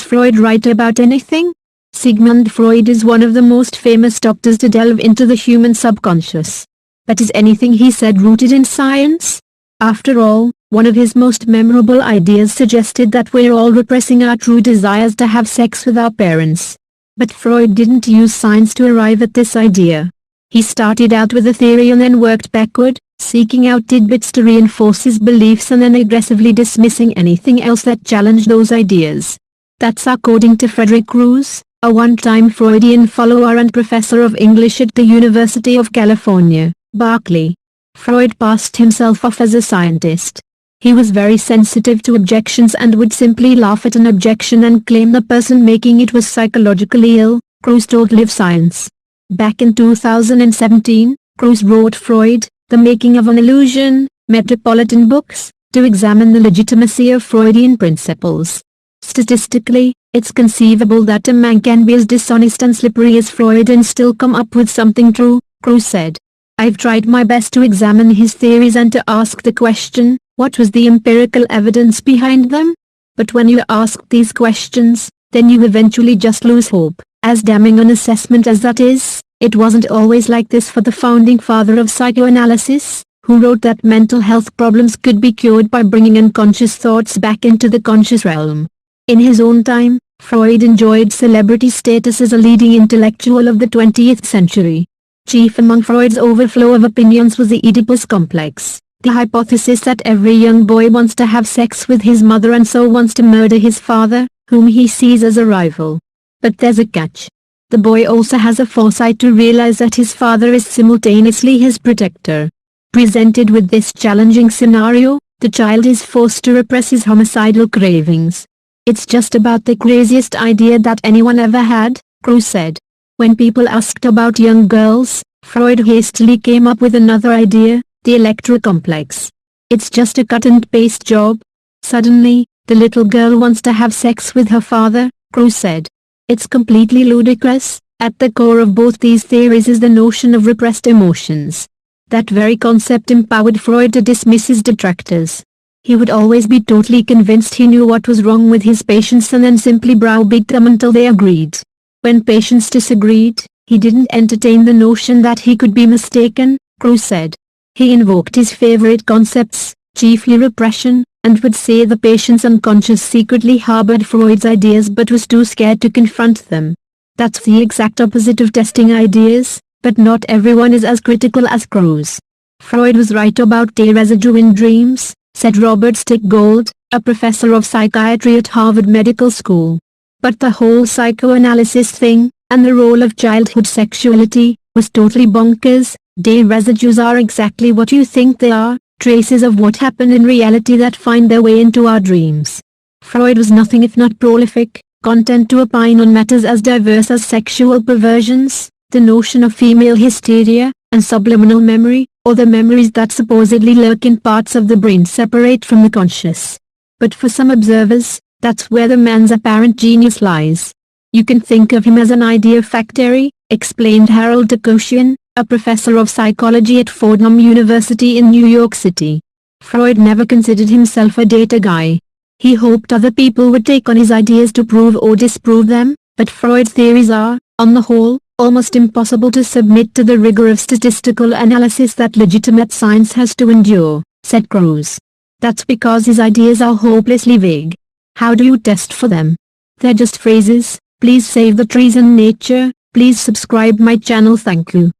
Freud right about anything? Sigmund Freud is one of the most famous doctors to delve into the human subconscious. But is anything he said rooted in science? After all, one of his most memorable ideas suggested that we're all repressing our true desires to have sex with our parents. But Freud didn't use science to arrive at this idea. He started out with a theory and then worked backward, seeking out tidbits to reinforce his beliefs and then aggressively dismissing anything else that challenged those ideas. That's according to Frederick Cruz, a one-time Freudian follower and professor of English at the University of California, Berkeley. Freud passed himself off as a scientist. He was very sensitive to objections and would simply laugh at an objection and claim the person making it was psychologically ill, Cruz told Live Science. Back in 2017, Cruz wrote Freud, The Making of an Illusion, Metropolitan Books, to examine the legitimacy of Freudian principles. Statistically, it's conceivable that a man can be as dishonest and slippery as Freud and still come up with something true, Cruz said. I've tried my best to examine his theories and to ask the question, what was the empirical evidence behind them? But when you ask these questions, then you eventually just lose hope. As damning an assessment as that is, it wasn't always like this for the founding father of psychoanalysis, who wrote that mental health problems could be cured by bringing unconscious thoughts back into the conscious realm. In his own time, Freud enjoyed celebrity status as a leading intellectual of the 20th century. Chief among Freud's overflow of opinions was the Oedipus complex, the hypothesis that every young boy wants to have sex with his mother and so wants to murder his father, whom he sees as a rival. But there's a catch. The boy also has a foresight to realize that his father is simultaneously his protector. Presented with this challenging scenario, the child is forced to repress his homicidal cravings. It's just about the craziest idea that anyone ever had, Cruz said. When people asked about young girls, Freud hastily came up with another idea, the Electra complex. It's just a cut-and-paste job. Suddenly, the little girl wants to have sex with her father, Cruz said. It's completely ludicrous. At the core of both these theories is the notion of repressed emotions. That very concept empowered Freud to dismiss his detractors. He would always be totally convinced he knew what was wrong with his patients and then simply browbeat them until they agreed. When patients disagreed, he didn't entertain the notion that he could be mistaken, Cruz said. He invoked his favorite concepts, chiefly repression, and would say the patient's unconscious secretly harbored Freud's ideas but was too scared to confront them. That's the exact opposite of testing ideas, but not everyone is as critical as Cruz. Freud was right about day residue in dreams, said Robert Stickgold, a professor of psychiatry at Harvard Medical School. But the whole psychoanalysis thing, and the role of childhood sexuality, was totally bonkers. Day residues are exactly what you think they are, traces of what happened in reality that find their way into our dreams. Freud was nothing if not prolific, content to opine on matters as diverse as sexual perversions, the notion of female hysteria, and subliminal memory, or the memories that supposedly lurk in parts of the brain separate from the conscious. But for some observers, that's where the man's apparent genius lies. You can think of him as an idea factory, explained Harold Tokoshian, a professor of psychology at Fordham University in New York City. Freud never considered himself a data guy. He hoped other people would take on his ideas to prove or disprove them, but Freud's theories are, on the whole, almost impossible to submit to the rigor of statistical analysis that legitimate science has to endure, said Cruz. That's because his ideas are hopelessly vague. How do you test for them? They're just phrases. Please save the trees and nature. Please subscribe my channel. Thank you.